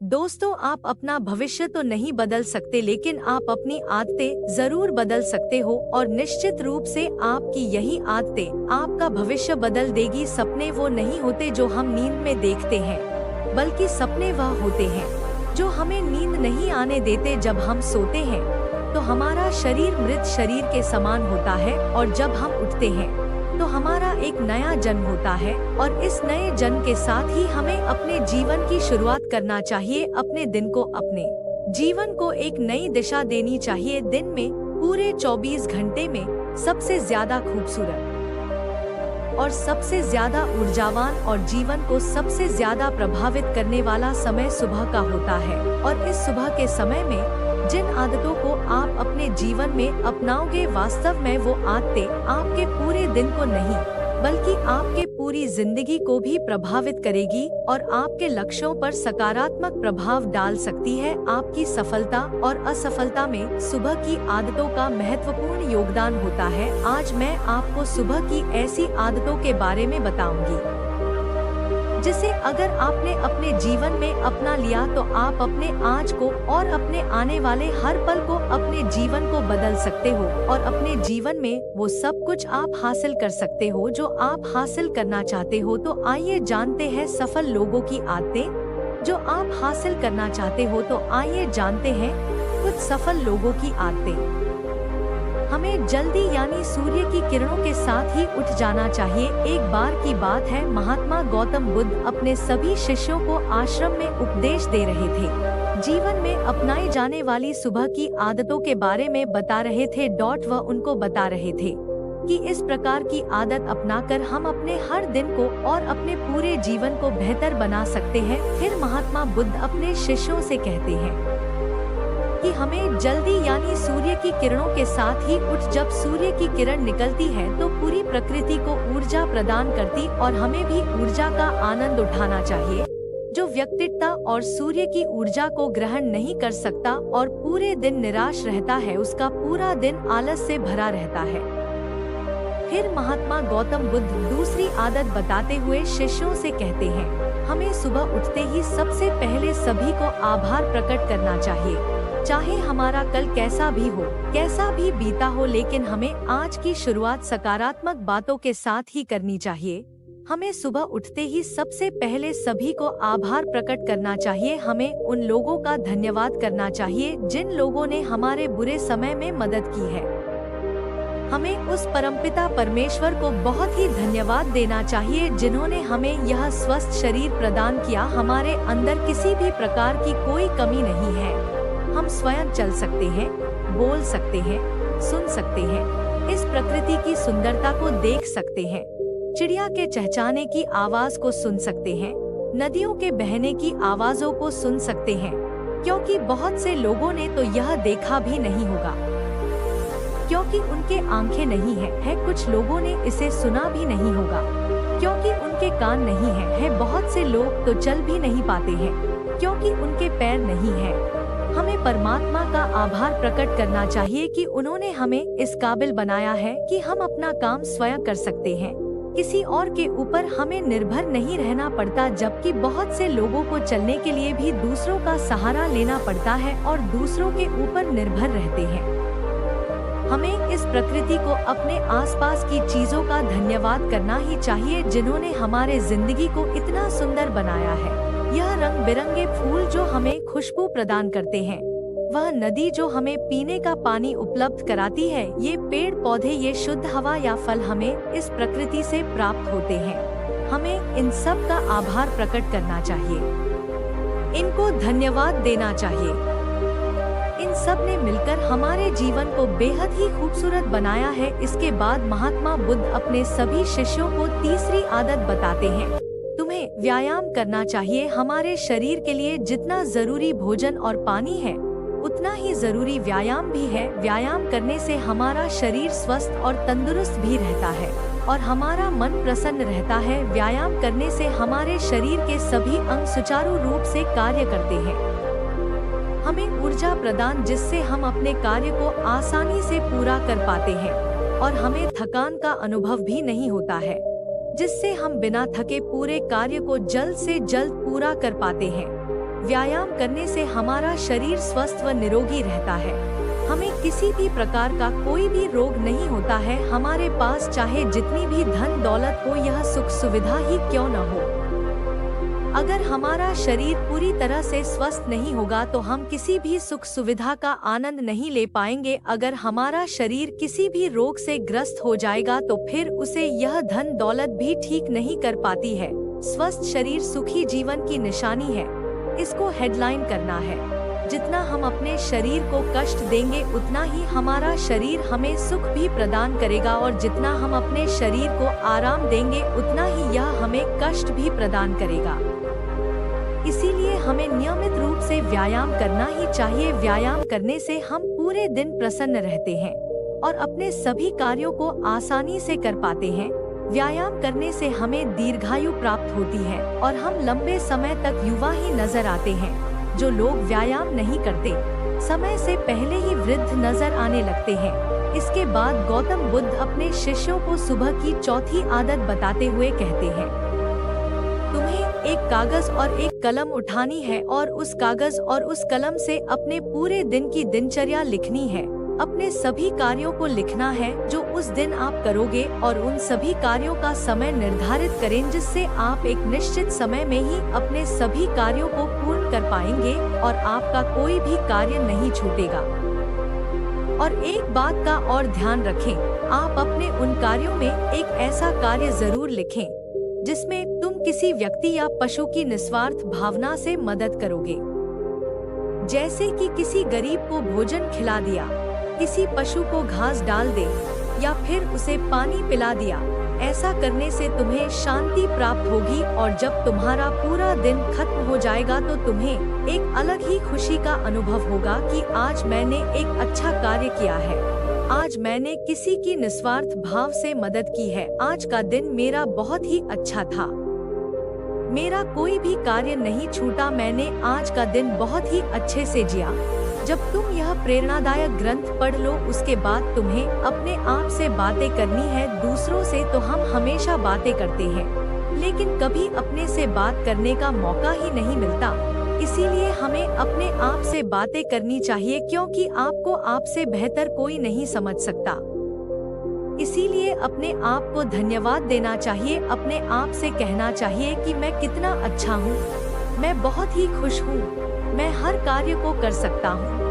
दोस्तों, आप अपना भविष्य तो नहीं बदल सकते, लेकिन आप अपनी आदतें जरूर बदल सकते हो और निश्चित रूप से आपकी यही आदतें आपका भविष्य बदल देगी। सपने वो नहीं होते जो हम नींद में देखते हैं, बल्कि सपने वह होते हैं जो हमें नींद नहीं आने देते। जब हम सोते हैं तो हमारा शरीर मृत शरीर के समान होता है, और जब हम उठते हैं तो हमारा एक नया जन्म होता है, और इस नए जन्म के साथ ही हमें अपने जीवन की शुरुआत करना चाहिए। अपने दिन को, अपने जीवन को एक नई दिशा देनी चाहिए। दिन में पूरे 24 घंटे में सबसे ज्यादा खूबसूरत और सबसे ज्यादा ऊर्जावान और जीवन को सबसे ज्यादा प्रभावित करने वाला समय सुबह का होता है। और इस सुबह के समय में जिन आदतों को आप अपने जीवन में अपनाओगे, वास्तव में वो आदतें आपके पूरे दिन को नहीं, बल्कि आपके पूरी जिंदगी को भी प्रभावित करेगी और आपके लक्ष्यों पर सकारात्मक प्रभाव डाल सकती है। आपकी सफलता और असफलता में सुबह की आदतों का महत्वपूर्ण योगदान होता है। आज मैं आपको सुबह की ऐसी आदतों के बारे में बताऊंगी जिसे अगर आपने अपने जीवन में अपना लिया तो आप अपने आज को और अपने आने वाले हर पल को, अपने जीवन को बदल सकते हो और अपने जीवन में वो सब कुछ आप हासिल कर सकते हो जो आप हासिल करना चाहते हो। तो आइए जानते हैं सफल लोगों की आदतें जो आप हासिल करना चाहते हो। तो आइए जानते हैं कुछ सफल लोगों की आदतें। हमें जल्दी यानी सूर्य की किरणों के साथ ही उठ जाना चाहिए। एक बार की बात है, महात्मा गौतम बुद्ध अपने सभी शिष्यों को आश्रम में उपदेश दे रहे थे। जीवन में अपनाई जाने वाली सुबह की आदतों के बारे में बता रहे थे। वह उनको बता रहे थे कि इस प्रकार की आदत अपनाकर हम अपने हर दिन को और अपने पूरे जीवन को बेहतर बना सकते हैं। फिर महात्मा बुद्ध अपने शिष्यों से कहते हैं कि हमें जल्दी यानी सूर्य की किरणों के साथ ही उठ। जब सूर्य की किरण निकलती है तो पूरी प्रकृति को ऊर्जा प्रदान करती और हमें भी ऊर्जा का आनंद उठाना चाहिए। जो व्यक्तित्व और सूर्य की ऊर्जा को ग्रहण नहीं कर सकता और पूरे दिन निराश रहता है, उसका पूरा दिन आलस से भरा रहता है। फिर महात्मा गौतम बुद्ध दूसरी आदत बताते हुए शिष्यों से कहते हैं, हमें सुबह उठते ही सबसे पहले सभी को आभार प्रकट करना चाहिए। चाहे हमारा कल कैसा भी हो, कैसा भी बीता हो, लेकिन हमें आज की शुरुआत सकारात्मक बातों के साथ ही करनी चाहिए। हमें सुबह उठते ही सबसे पहले सभी को आभार प्रकट करना चाहिए। हमें उन लोगों का धन्यवाद करना चाहिए जिन लोगों ने हमारे बुरे समय में मदद की है। हमें उस परमपिता परमेश्वर को बहुत ही धन्यवाद देना चाहिए जिन्होंने हमें यह स्वस्थ शरीर प्रदान किया। हमारे अंदर किसी भी प्रकार की कोई कमी नहीं है। हम स्वयं चल सकते हैं, बोल सकते हैं, सुन सकते हैं, इस प्रकृति की सुंदरता को देख सकते हैं, चिड़िया के चहचहाने की आवाज को सुन सकते हैं, नदियों के बहने की आवाजों को सुन सकते हैं। क्योंकि बहुत से लोगों ने तो यह देखा भी नहीं होगा क्योंकि उनके आंखें नहीं है। कुछ लोगों ने इसे सुना भी नहीं होगा क्योंकि उनके कान नहीं है। बहुत से लोग तो चल भी नहीं पाते हैं क्योंकि उनके पैर नहीं है। हमें परमात्मा का आभार प्रकट करना चाहिए कि उन्होंने हमें इस काबिल बनाया है कि हम अपना काम स्वयं कर सकते हैं। किसी और के ऊपर हमें निर्भर नहीं रहना पड़ता, जबकि बहुत से लोगों को चलने के लिए भी दूसरों का सहारा लेना पड़ता है और दूसरों के ऊपर निर्भर रहते हैं। हमें इस प्रकृति को, अपने आसपास की चीजों का धन्यवाद करना ही चाहिए जिन्होंने हमारे जिंदगी को इतना सुंदर बनाया है। यह रंग बिरंगे फूल जो हमें खुशबू प्रदान करते हैं, वह नदी जो हमें पीने का पानी उपलब्ध कराती है, ये पेड़ पौधे, ये शुद्ध हवा या फल हमें इस प्रकृति से प्राप्त होते हैं। हमें इन सब का आभार प्रकट करना चाहिए, इनको धन्यवाद देना चाहिए। इन सब ने मिलकर हमारे जीवन को बेहद ही खूबसूरत बनाया है। इसके बाद महात्मा बुद्ध अपने सभी शिष्यों को तीसरी आदत बताते हैं, तुम्हें व्यायाम करना चाहिए। हमारे शरीर के लिए जितना जरूरी भोजन और पानी है, उतना ही जरूरी व्यायाम भी है। व्यायाम करने से हमारा शरीर स्वस्थ और तंदुरुस्त भी रहता है और हमारा मन प्रसन्न रहता है। व्यायाम करने से हमारे शरीर के सभी अंग सुचारू रूप से कार्य करते हैं। हमें ऊर्जा प्रदान, जिससे हम अपने कार्य को आसानी से पूरा कर पाते हैं और हमें थकान का अनुभव भी नहीं होता है, जिससे हम बिना थके पूरे कार्य को जल्द से जल्द पूरा कर पाते हैं। व्यायाम करने से हमारा शरीर स्वस्थ व निरोगी रहता है। हमें किसी भी प्रकार का कोई भी रोग नहीं होता है। हमारे पास चाहे जितनी भी धन दौलत हो, यह सुख सुविधा ही क्यों न हो, अगर हमारा शरीर पूरी तरह से स्वस्थ नहीं होगा तो हम किसी भी सुख सुविधा का आनंद नहीं ले पाएंगे। अगर हमारा शरीर किसी भी रोग से ग्रस्त हो जाएगा तो फिर उसे यह धन दौलत भी ठीक नहीं कर पाती है। स्वस्थ शरीर सुखी जीवन की निशानी है। इसको हेडलाइन करना है। जितना हम अपने शरीर को कष्ट देंगे उतना ही हमारा शरीर हमें सुख भी प्रदान करेगा, और जितना हम अपने शरीर को आराम देंगे उतना ही यह हमें कष्ट भी प्रदान करेगा। इसीलिए हमें नियमित रूप से व्यायाम करना ही चाहिए। व्यायाम करने से हम पूरे दिन प्रसन्न रहते हैं और अपने सभी कार्यों को आसानी से कर पाते हैं। व्यायाम करने से हमें दीर्घायु प्राप्त होती है और हम लंबे समय तक युवा ही नजर आते हैं। जो लोग व्यायाम नहीं करते, समय से पहले ही वृद्ध नजर आने लगते हैं। इसके बाद गौतम बुद्ध अपने शिष्यों को सुबह की चौथी आदत बताते हुए कहते हैं, तुम्हें एक कागज और एक कलम उठानी है और उस कागज और उस कलम से अपने पूरे दिन की दिनचर्या लिखनी है। अपने सभी कार्यों को लिखना है जो उस दिन आप करोगे, और उन सभी कार्यों का समय निर्धारित करें जिससे आप एक निश्चित समय में ही अपने सभी कार्यों को पूर्ण कर पाएंगे और आपका कोई भी कार्य नहीं छूटेगा। और एक बात का और ध्यान रखें, आप अपने उन कार्यों में एक ऐसा कार्य जरूर लिखें जिसमें तुम किसी व्यक्ति या पशु की निस्वार्थ भावना से मदद करोगे। जैसे कि किसी गरीब को भोजन खिला दिया, किसी पशु को घास डाल दे या फिर उसे पानी पिला दिया। ऐसा करने से तुम्हें शांति प्राप्त होगी, और जब तुम्हारा पूरा दिन खत्म हो जाएगा तो तुम्हें एक अलग ही खुशी का अनुभव होगा कि आज मैंने एक अच्छा कार्य किया है, आज मैंने किसी की निस्वार्थ भाव से मदद की है, आज का दिन मेरा बहुत ही अच्छा था, मेरा कोई भी कार्य नहीं छूटा, मैंने आज का दिन बहुत ही अच्छे से जिया। जब तुम यह प्रेरणादायक ग्रंथ पढ़ लो, उसके बाद तुम्हें अपने आप से बातें करनी है। दूसरों से तो हम हमेशा बातें करते हैं, लेकिन कभी अपने से बात करने का मौका ही नहीं मिलता। इसीलिए हमें अपने आप से बातें करनी चाहिए, क्योंकि आपको आपसे बेहतर कोई नहीं समझ सकता। इसीलिए अपने आप को धन्यवाद देना चाहिए, अपने आप से कहना चाहिए कि मैं कितना अच्छा हूँ, मैं बहुत ही खुश हूँ, मैं हर कार्य को कर सकता हूँ,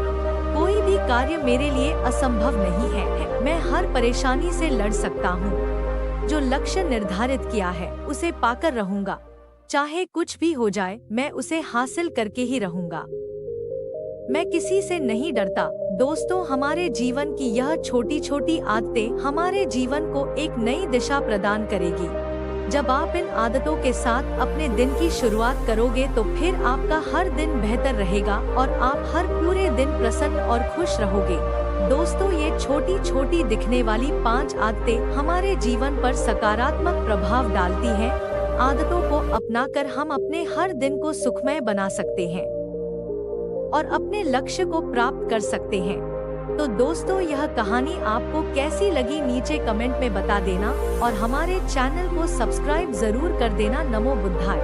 कोई भी कार्य मेरे लिए असंभव नहीं है, मैं हर परेशानी से लड़ सकता हूँ, जो लक्ष्य निर्धारित किया है उसे पाकर रहूंगा, चाहे कुछ भी हो जाए मैं उसे हासिल करके ही रहूंगा, मैं किसी से नहीं डरता। दोस्तों, हमारे जीवन की यह छोटी छोटी आदतें हमारे जीवन को एक नई दिशा प्रदान करेगी। जब आप इन आदतों के साथ अपने दिन की शुरुआत करोगे तो फिर आपका हर दिन बेहतर रहेगा और आप हर पूरे दिन प्रसन्न और खुश रहोगे। दोस्तों, ये छोटी छोटी दिखने वाली 5 आदतें हमारे जीवन पर सकारात्मक प्रभाव डालती हैं। आदतों को अपनाकर हम अपने हर दिन को सुखमय बना सकते हैं और अपने लक्ष्य को प्राप्त कर सकते हैं। तो दोस्तों, यह कहानी आपको कैसी लगी नीचे कमेंट में बता देना और हमारे चैनल को सब्सक्राइब जरूर कर देना। नमो बुद्धाय।